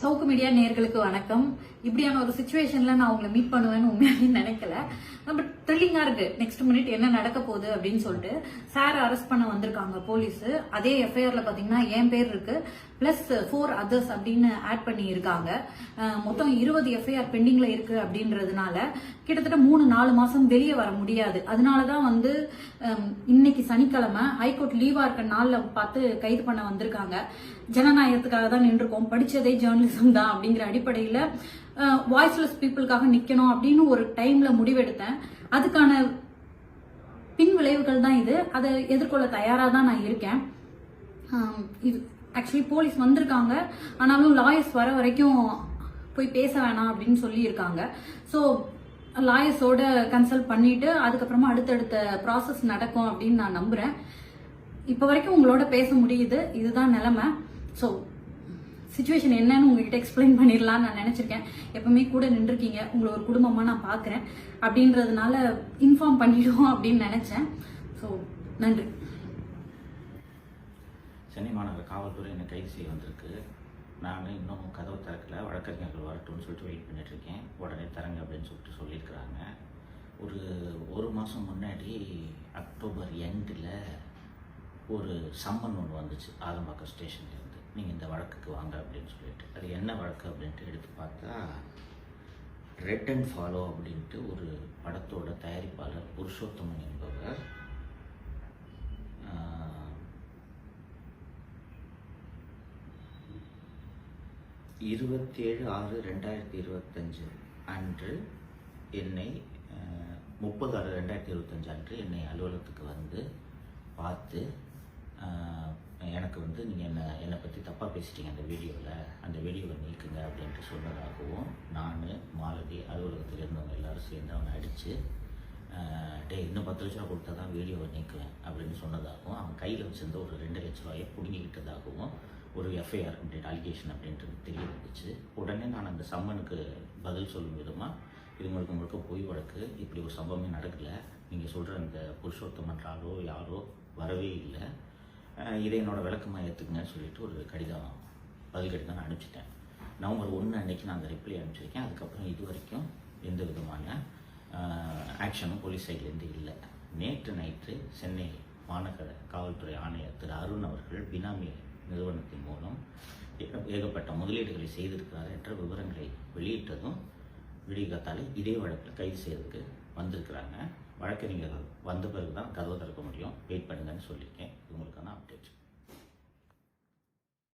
சவுக்கு media நேயர்களுக்கு வணக்கம். இப்படியான ஒரு சிச்சுவேஷன்ல நான் உங்களை மீட் பண்ணுவேன்னு உண்மையாவே நினைக்கல. பட் த்ரில்லிங்கா இருக்கு. நெக்ஸ்ட் மினிட் என்ன நடக்க போகுது அப்படின்னு சொல்லிட்டு சார் அரெஸ்ட் பண்ண வந்திருக்காங்க போலீஸ். அதே எஃப்ஐஆர்ல பாத்தீங்கன்னா என் பேர் இருக்கு, பிளஸ் 4 அதர்ஸ் அப்படின்னு ஆட் பண்ணி இருக்காங்க. மொத்தம் 20 எஃப்ஐஆர் பெண்டிங்ல இருக்கு அப்படின்றதுனால கிட்டத்தட்ட 3-4 மாசம் வெளியே வர முடியாது. அதனாலதான் இன்னைக்கு சனிக்கிழமை ஹைகோர்ட் லீவா இருக்க நாள்ல பார்த்து கைது பண்ண வந்திருக்காங்க. ஜனநாயகத்துக்காக தான் நின்றுருக்கோம், படிச்சதே ஜேர்னலிசம் தான் அப்படிங்கிற அடிப்படையில வாய்ஸ்லெஸ் பீப்புளுக்காக நிக்கணும் அப்படின்னு ஒரு டைம்ல முடிவெடுத்தேன். அதுக்கான பின் விளைவுகள் தான் இது. அதை எதிர்கொள்ள தயாரா தான் நான் இருக்கேன். இது ஆக்சுவலி போலீஸ் வந்திருக்காங்க, ஆனாலும் லாயர்ஸ் வர வரைக்கும் போய் பேச வேணாம் அப்படின்னு சொல்லி இருக்காங்க. ஸோ லாயர்ஸோட கன்சல்ட் பண்ணிட்டு அதுக்கப்புறமா அடுத்தடுத்த ப்ராசஸ் நடக்கும் அப்படின்னு நான் நம்புறேன். இப்போ வரைக்கும் உங்களோட பேச முடியுது, இதுதான் நிலைமை. ஸோ சிச்சுவேஷன் என்னன்னு உங்ககிட்ட எக்ஸ்பிளைன் பண்ணிடலாம்னு நான் நினைச்சிருக்கேன். எப்பவுமே கூட நின்றுருக்கீங்க, உங்களை ஒரு குடும்பமா நான் பாக்குறேன் அப்படின்றதுனால இன்ஃபார்ம் பண்ணிடுவோம் அப்படின்னு நினைச்சேன். ஸோ நன்றி. சென்னை மாநகர காவல்துறை என்னை கைது செய்ய வந்திருக்கு. நான் இன்னும் கதவை திறக்கல, வழக்கறிஞர்கள் வரட்டும்னு சொல்லிட்டு வெயிட் பண்ணிட்டு இருக்கேன். உடனே தரங்க அப்படின்னு சொல்லிட்டு சொல்லியிருக்கிறாங்க. ஒரு மாதம் முன்னாடி அக்டோபர் எண்டில் ஒரு சம்மன் ஒன்று வந்துச்சு ஆலம்பாக்கம் ஸ்டேஷன்லேருந்து, நீங்கள் இந்த வழக்குக்கு வாங்க அப்படின்னு சொல்லிட்டு. அது என்ன வழக்கு அப்படின்ட்டு எடுத்து பார்த்தா, ரெட் அண்ட் ஃபாலோ அப்படின்ட்டு ஒரு படத்தோட தயாரிப்பாளர் புருஷோத்தமன் என்பவர் 27/6/2025 அன்று என்னை 30/6/2025 அன்று என்னை அலுவலகத்துக்கு வந்து பார்த்து, எனக்கு நீங்கள் என்னை பற்றி தப்பாக பேசிட்டீங்க அந்த வீடியோவை நீக்குங்க அப்படின்ட்டு சொன்னதாகவும், நான் மாலதி அலுவலகத்தில் இருந்தவங்க எல்லோரும் சேர்ந்து அவனை அடித்து இன்னும் 10 லட்ச ரூபா கொடுத்தா தான் வீடியோவை நீக்குவேன் அப்படின்னு சொன்னதாகவும், அவன் கையில் வச்சிருந்த ஒரு 2 லட்ச ரூபாயை பிடுங்கிக்கிட்டதாகவும் ஒரு எஃப்ஐஆர் அப்படின்ட்டு அலிகேஷன் அப்படின்றது தெரிய வந்துச்சு. உடனே நான் அந்த சம்மனுக்கு பதில் சொல்லும் விதமாக, இது முழுக்க பொய் வழக்கு, இப்படி ஒரு சம்பவமே நடக்கலை, நீங்கள் சொல்கிற அந்த புருஷோத்தமன் யாரோ வரவே இல்லை, இதை என்னோட விளக்கமாக ஏற்றுக்குங்கன்னு சொல்லிட்டு ஒரு பதில் கடிதம் நான் அனுப்பிச்சிட்டேன். நவம்பர் 1 அன்னைக்கு நான் அந்த ரிப்ளை அனுப்பிச்சிருக்கேன். அதுக்கப்புறம் இது வரைக்கும் எந்த விதமான ஆக்ஷனும் போலீஸ் சைட்லேருந்து இல்லை. நேற்று நைட்டு சென்னை மாநகர காவல்துறை ஆணையர் திரு அருண் அவர்கள் பினாமி நிறுவனத்தின் மூலம் ஏகப்பட்ட முதலீடுகளை செய்திருக்கிறார் என்ற விவரங்களை வெளியிட்டதும் விடிகாத்தாலே இதே வழக்கில் கைது செய்யறதுக்கு வந்திருக்கிறாங்க. வழக்கறிஞர்கள் வந்த பிறகு தான் கதவை திறக்க முடியும், வெயிட் பண்ணுங்கன்னு சொல்லியிருக்கேன். இவங்களுக்கான அப்டேட்.